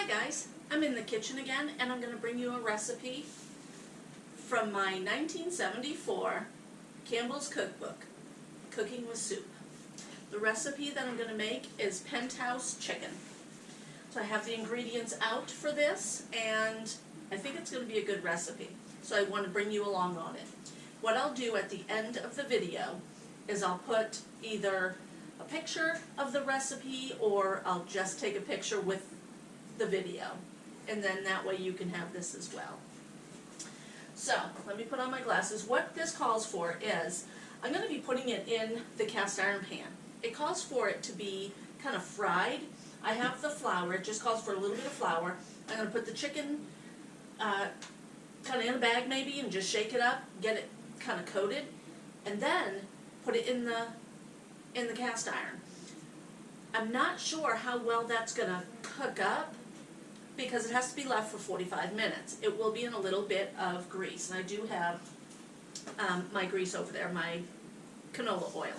Hi guys, I'm in the kitchen again and I'm going to bring you a recipe from my 1974 Campbell's Cookbook, Cooking with Soup. The recipe that I'm going to make is Penthouse Chicken. So I have the ingredients out for this and I think it's going to be a good recipe. So I want to bring you along on it. What I'll do at the end of the video is I'll put either a picture of the recipe or I'll just take a picture with the video, and then that way you can have this as well. So let me put on my glasses. What this calls for is I'm going to be putting it in the cast iron pan. It calls for it to be kind of fried. I have the flour. It just calls for a little bit of flour. I'm going to put the chicken kind of in a bag maybe and just shake it up, get it kind of coated, and then put it in the cast iron. I'm not sure how well that's going to cook up because it has to be left for 45 minutes. It will be in a little bit of grease, and I do have my grease over there, my canola oil.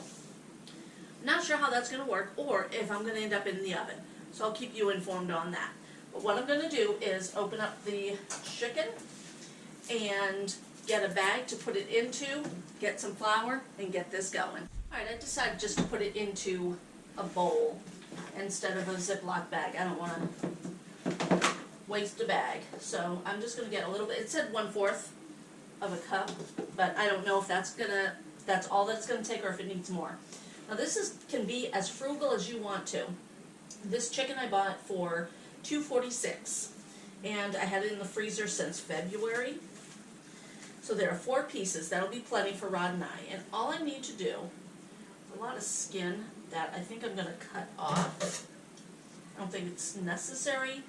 Not sure how that's going to work or if I'm going to end up in the oven, so I'll keep you informed on that. But what I'm going to do is open up the chicken and get a bag to put it into, get some flour, and get this going. Alright, I decided just to put it into a bowl instead of a Ziploc bag. I don't want to waste a bag. So I'm just going to get a little bit. It said 1/4 of a cup, but I don't know if that's all that's going to take or if it needs more. Now this can be as frugal as you want to. This chicken I bought for $2.46 and I had it in the freezer since February. So there are 4 pieces. That'll be plenty for Rod and I. And all I need to do, a lot of skin that I think I'm going to cut off. I don't think it's necessary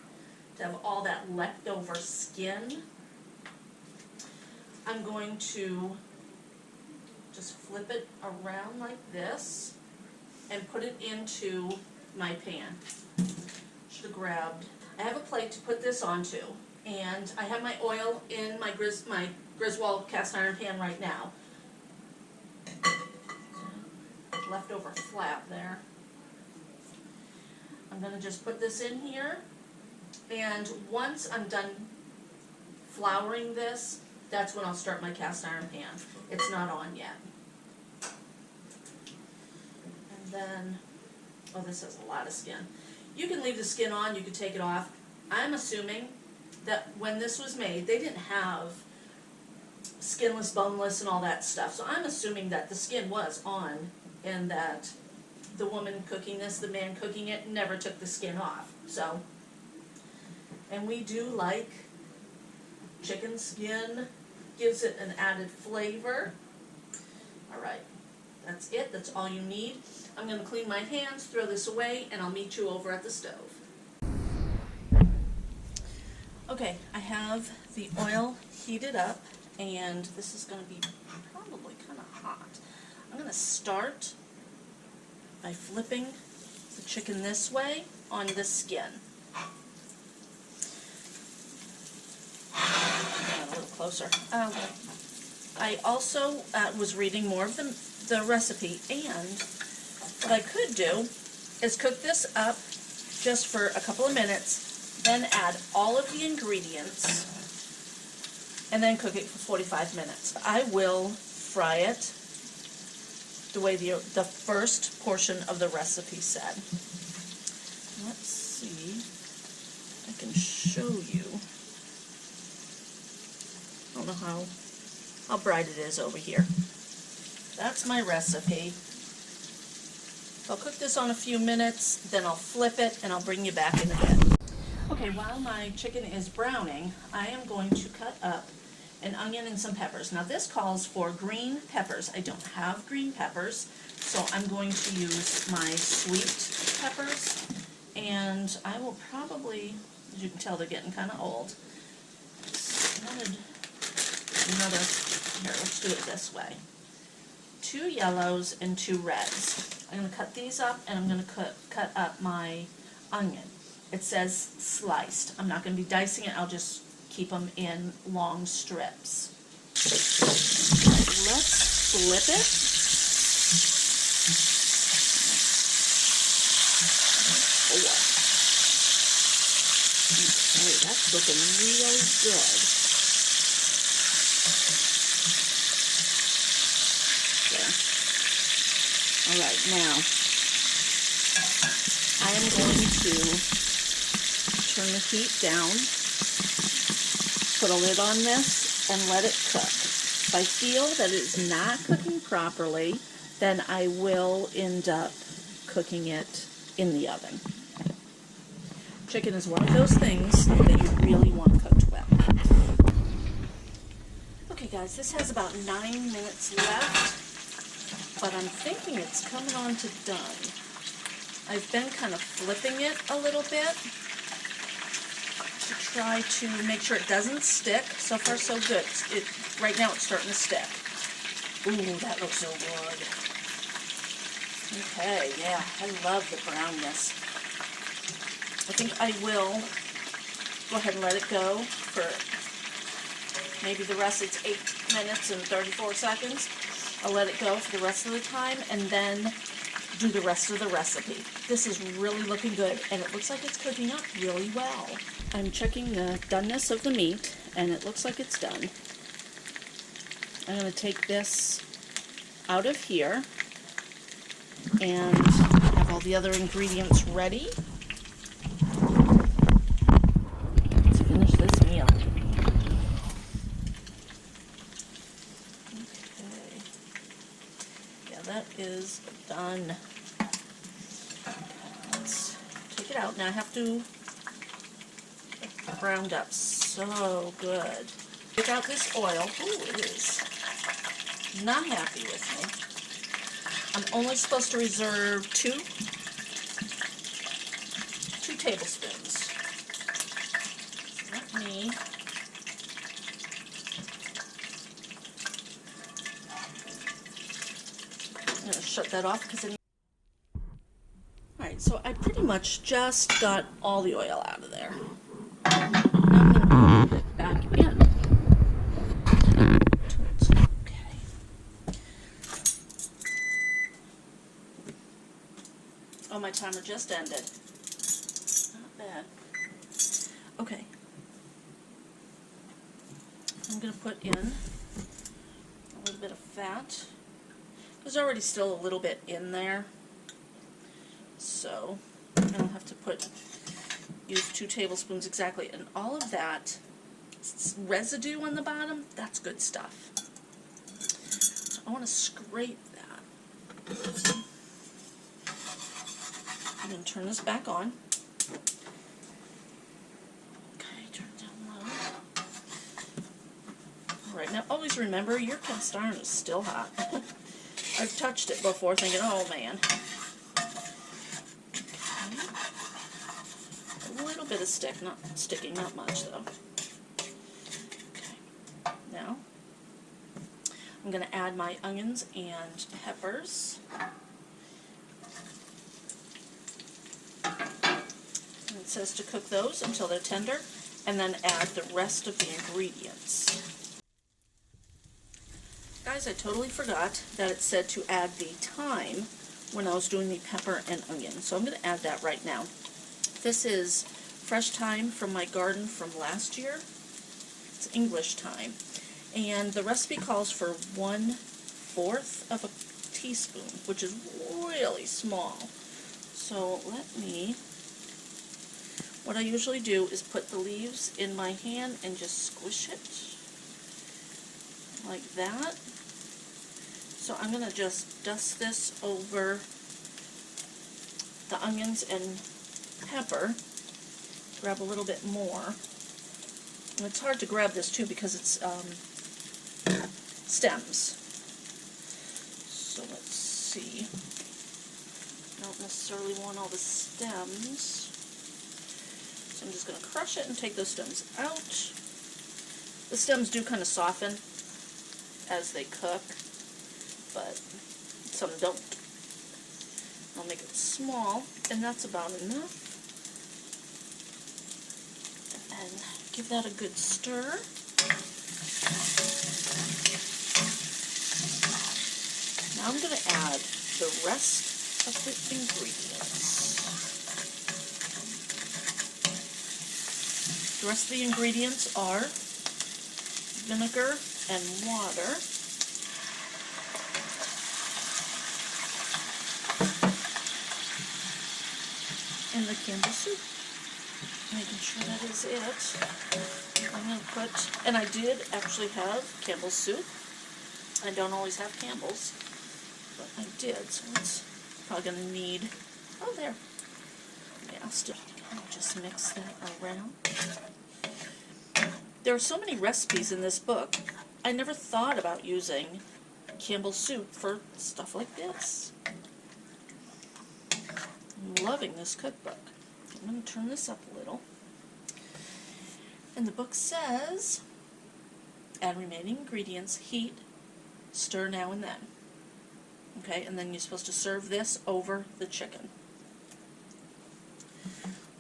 to have all that leftover skin. I'm going to just flip it around like this and put it into my pan. Should have grabbed. I have a plate to put this onto, and I have my oil in my Griswold cast iron pan right now. Leftover flap there. I'm going to just put this in here, and once I'm done flouring this, that's when I'll start my cast iron pan. It's not on yet. And then, oh, this has a lot of skin. You can leave the skin on, you can take it off. I'm assuming that when this was made, they didn't have skinless, boneless, and all that stuff. So I'm assuming that the skin was on and that the woman cooking this, the man cooking it, never took the skin off. So, and we do like chicken skin, gives it an added flavor. Alright, that's it, that's all you need. I'm going to clean my hands, throw this away, and I'll meet you over at the stove. Okay, I have the oil heated up, and this is going to be probably kind of hot. I'm going to start by flipping the chicken this way on the skin. A little closer. I also was reading more of the recipe, and what I could do is cook this up just for a couple of minutes, then add all of the ingredients, and then cook it for 45 minutes. I will fry it the way the first portion of the recipe said. Let's see if I can show you. I don't know how bright it is over here. That's my recipe. I'll cook this on a few minutes, then I'll flip it and I'll bring you back in a bit. Okay, while my chicken is browning, I am going to cut up an onion and some peppers. Now this calls for green peppers. I don't have green peppers, so I'm going to use my sweet peppers, and I will probably, as you can tell, they're getting kind of old. Here, let's do it this way. 2 yellows and 2 reds. I'm going to cut these up, and I'm going to cut up my onion. It says sliced. I'm not going to be dicing it. I'll just keep them in long strips. Let's flip it. that's looking really good. There. All right, now I am going to turn the heat down, put a lid on this, and let it cook. If I feel that it is not cooking properly, then I will end up cooking it in the oven. Chicken is one of those things that you really want cooked well. Okay guys, this has about 9 minutes left, but I'm thinking it's coming on to done. I've been kind of flipping it a little bit to try to make sure it doesn't stick. So far so good. Right now it's starting to stick. Ooh, that looks so good. Okay, yeah, I love the brownness. I think I will go ahead and let it go for maybe the rest. It's 8 minutes and 34 seconds. I'll let it go for the rest of the time and then do the rest of the recipe. This is really looking good and it looks like it's cooking up really well. I'm checking the doneness of the meat and it looks like it's done. I'm going to take this out of here and have all the other ingredients ready. Let's finish this meal. Okay. Yeah, that is done. Let's take it out. Now I have to browned up so good. Take out this oil. Ooh, it is not happy with me. I'm only supposed to reserve two tablespoons. Let me I'm going to shut that off because Alright, so I pretty much just got all the oil out of there. Now I'm going to put it back in. Okay. Oh, my timer just ended. Not bad. Okay. I'm going to put in a little bit of fat. There's already still a little bit in there, so I don't have to use 2 tablespoons exactly. And all of that residue on the bottom, that's good stuff. So I want to scrape that. I'm going to turn this back on. Okay, turn it down low. Alright, now always remember your cast iron is still hot. I've touched it before thinking, oh man. Okay. A little bit of sticking, not much though. Okay. Now, I'm going to add my onions and peppers. And it says to cook those until they're tender, and then add the rest of the ingredients. Guys, I totally forgot that it said to add the thyme when I was doing the pepper and onion. So I'm going to add that right now. This is fresh thyme from my garden from last year. It's English thyme. And the recipe calls for 1/4 of a teaspoon, which is really small. So what I usually do is put the leaves in my hand and just squish it like that. So I'm going to just dust this over the onions and pepper. Grab a little bit more. And it's hard to grab this too because it's stems. So let's see. I don't necessarily want all the stems. So I'm just going to crush it and take those stems out. The stems do kind of soften as they cook, but some don't. I'll make it small, and that's about enough. And give that a good stir. Now I'm going to add the rest of the ingredients. The rest of the ingredients are vinegar and water. And the Campbell soup. Making sure that is it. I'm going to put, and I did actually have Campbell's soup. I don't always have Campbell's, but I did, so it's probably going to need, oh there. Yeah, still, I'll just mix that around. There are so many recipes in this book. I never thought about using Campbell's soup for stuff like this. I'm loving this cookbook. I'm going to turn this up a little. And the book says, add remaining ingredients, heat, stir now and then. Okay, and then you're supposed to serve this over the chicken.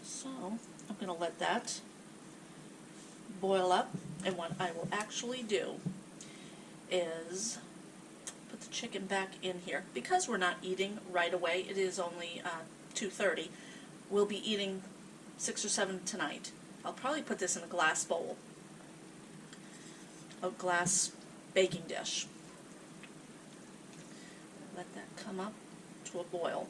So, I'm going to let that boil up, and what I will actually do is put the chicken back in here. Because we're not eating right away, it is only 2:30, we'll be eating 6 or 7 tonight. I'll probably put this in a glass bowl, a glass baking dish. Let that come up to a boil.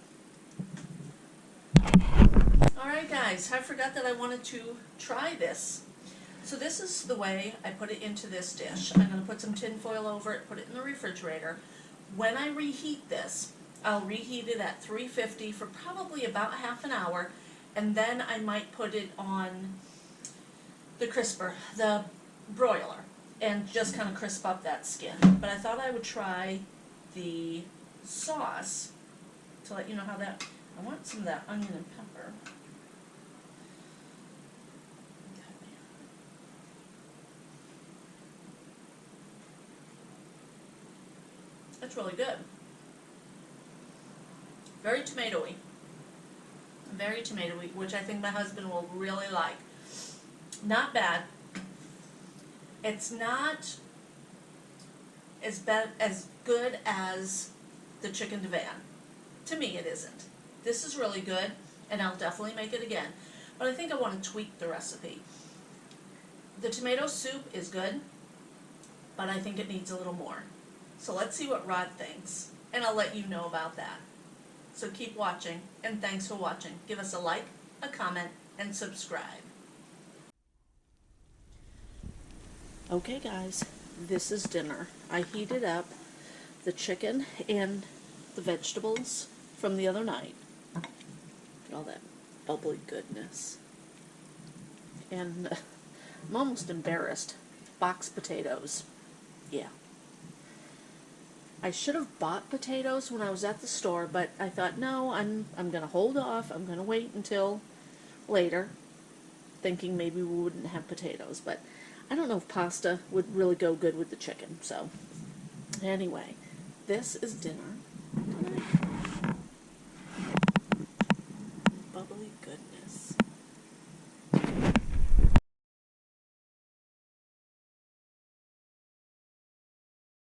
Alright guys, I forgot that I wanted to try this. So this is the way I put it into this dish. I'm going to put some tin foil over it, put it in the refrigerator. When I reheat this, I'll reheat it at 350 for probably about half an hour, and then I might put it on the crisper, the broiler, and just kind of crisp up that skin. But I thought I would try the sauce to let you know how that, I want some of that onion and pepper. It's really good. Very tomatoey. Very tomatoey, which I think my husband will really like. Not bad. It's not as good as the chicken divan. To me, it isn't. This is really good, and I'll definitely make it again. But I think I want to tweak the recipe. The tomato soup is good, but I think it needs a little more. So let's see what Rod thinks, and I'll let you know about that. So keep watching, and thanks for watching. Give us a like, a comment, and subscribe. Okay guys, this is dinner. I heated up the chicken and the vegetables from the other night. Look at all that bubbly goodness. And I'm almost embarrassed. Boxed potatoes. Yeah. I should have bought potatoes when I was at the store, but I thought, no, I'm going to hold off. I'm going to wait until later, thinking maybe we wouldn't have potatoes. But I don't know if pasta would really go good with the chicken. So anyway, this is dinner tonight. Bubbly goodness.